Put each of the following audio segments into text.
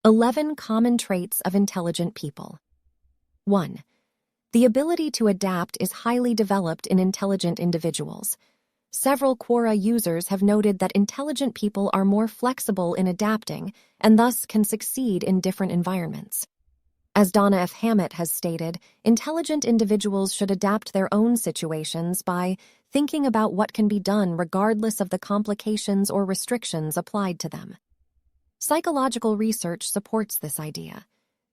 11 Common Traits of Intelligent People. 1. The ability to adapt is highly developed in intelligent individuals. Several Quora users have noted that intelligent people are more flexible in adapting and thus can succeed in different environments. As Donna F. Hammett has stated, intelligent individuals should adapt their own situations by thinking about what can be done regardless of the complications or restrictions applied to them. Psychological research supports this idea.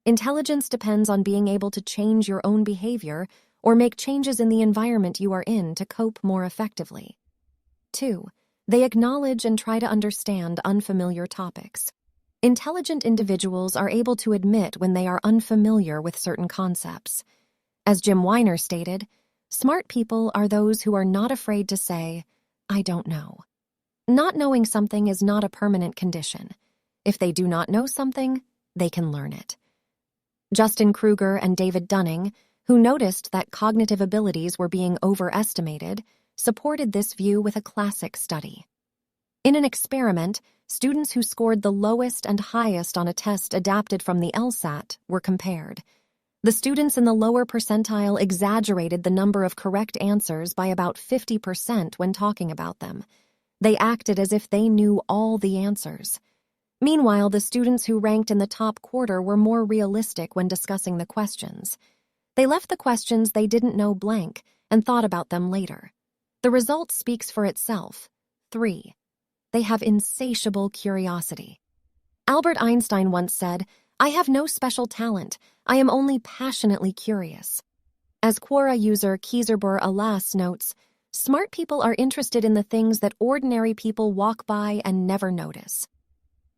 Intelligence depends on being able to change your own behavior or make changes in the environment you are in to cope more effectively. 2. They acknowledge and try to understand unfamiliar topics. Intelligent individuals are able to admit when they are unfamiliar with certain concepts. As Jim Weiner stated, smart people are those who are not afraid to say, "I don't know." Not knowing something is not a permanent condition. If they do not know something, they can learn it. Justin Kruger and David Dunning, who noticed that cognitive abilities were being overestimated, supported this view with a classic study. In an experiment, students who scored the lowest and highest on a test adapted from the LSAT were compared. The students in the lower percentile exaggerated the number of correct answers by about 50% when talking about them. They acted as if they knew all the answers. Meanwhile, the students who ranked in the top quarter were more realistic when discussing the questions. They left the questions they didn't know blank and thought about them later. The result speaks for itself. 3. They have insatiable curiosity. Albert Einstein once said, "I have no special talent. I am only passionately curious." As Quora user Kieserbur Alas notes, smart people are interested in the things that ordinary people walk by and never notice.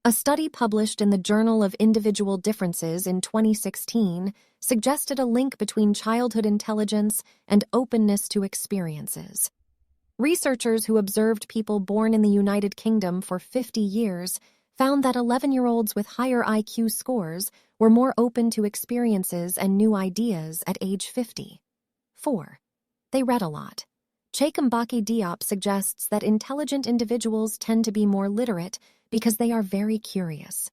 A study published in the Journal of Individual Differences in 2016 suggested a link between childhood intelligence and openness to experiences. Researchers who observed people born in the United Kingdom for 50 years found that 11-year-olds with higher IQ scores were more open to experiences and new ideas at age 50. 4. They read a lot. Chaikhambaki Diop suggests that intelligent individuals tend to be more literate because they are very curious.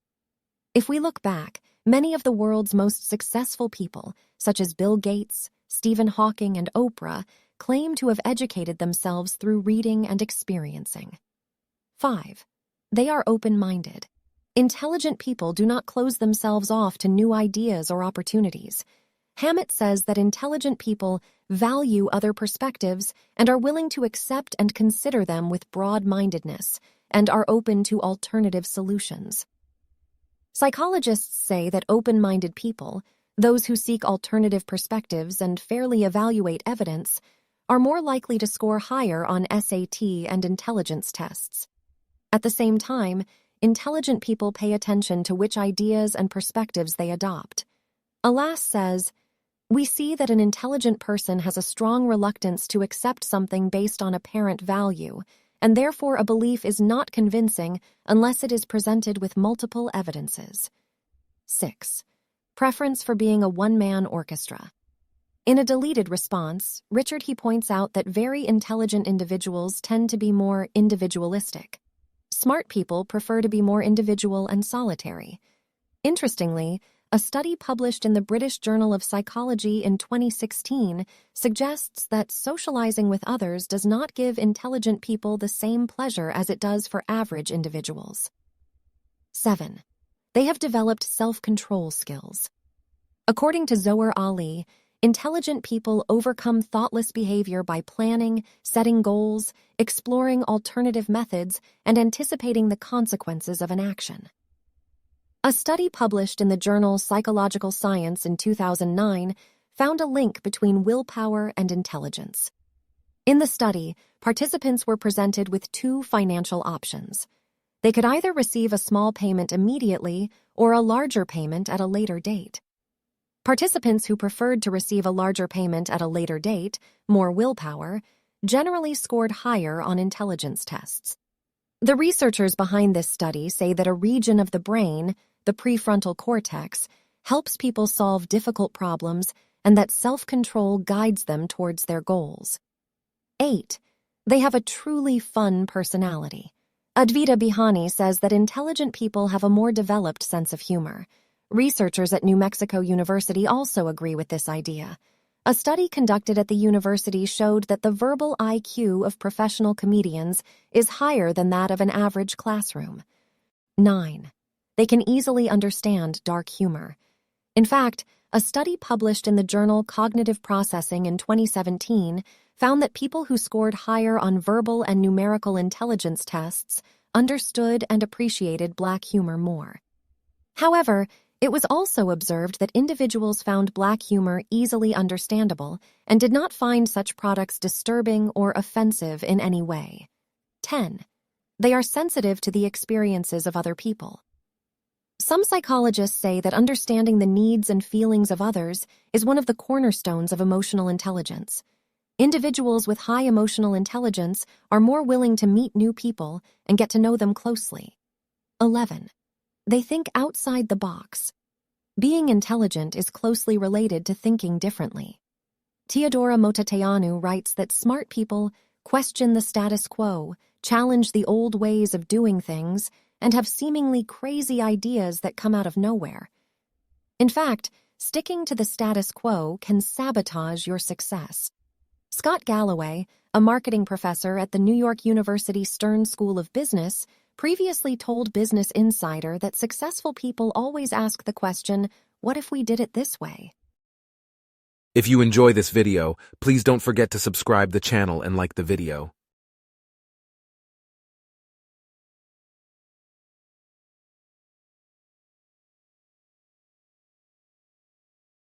If we look back, many of the world's most successful people, such as Bill Gates, Stephen Hawking, and Oprah, claim to have educated themselves through reading and experiencing. 5. They are open-minded. Intelligent people do not close themselves off to new ideas or opportunities. Hammett says that intelligent people value other perspectives and are willing to accept and consider them with broad-mindedness and are open to alternative solutions. Psychologists say that open-minded people, those who seek alternative perspectives and fairly evaluate evidence, are more likely to score higher on SAT and intelligence tests. At the same time, intelligent people pay attention to which ideas and perspectives they adopt. Alas says, "We see that an intelligent person has a strong reluctance to accept something based on apparent value, and therefore a belief is not convincing unless it is presented with multiple evidences." 6. Preference for being a one-man orchestra. In a deleted response, Richard He points out that very intelligent individuals tend to be more individualistic. Smart people prefer to be more individual and solitary. Interestingly, a study published in the British Journal of Psychology in 2016 suggests that socializing with others does not give intelligent people the same pleasure as it does for average individuals. 7. They have developed self-control skills. According to Zohar Ali, intelligent people overcome thoughtless behavior by planning, setting goals, exploring alternative methods, and anticipating the consequences of an action. A study published in the journal Psychological Science in 2009 found a link between willpower and intelligence. In the study, participants were presented with two financial options. They could either receive a small payment immediately or a larger payment at a later date. Participants who preferred to receive a larger payment at a later date, more willpower, generally scored higher on intelligence tests. The researchers behind this study say that a region of the brain, the prefrontal cortex, helps people solve difficult problems and that self-control guides them towards their goals. 8. They have a truly fun personality. Advaita Bihani says that intelligent people have a more developed sense of humor. Researchers at New Mexico University also agree with this idea. A study conducted at the university showed that the verbal IQ of professional comedians is higher than that of an average classroom. 9. They can easily understand dark humor. In fact, a study published in the journal Cognitive Processing in 2017 found that people who scored higher on verbal and numerical intelligence tests understood and appreciated Black humor more. However, it was also observed that individuals found Black humor easily understandable and did not find such products disturbing or offensive in any way. 10. They are sensitive to the experiences of other people. Some psychologists say that understanding the needs and feelings of others is one of the cornerstones of emotional intelligence. Individuals with high emotional intelligence are more willing to meet new people and get to know them closely. 11. They think outside the box. Being intelligent is closely related to thinking differently. Teodora Motateanu writes that smart people question the status quo, challenge the old ways of doing things, and have seemingly crazy ideas that come out of nowhere. In fact, sticking to the status quo can sabotage your success. Scott Galloway, a marketing professor at the New York University Stern School of Business, previously told Business Insider that successful people always ask the question, "What if we did it this way?" If you enjoy this video, please don't forget to subscribe the channel and like the video.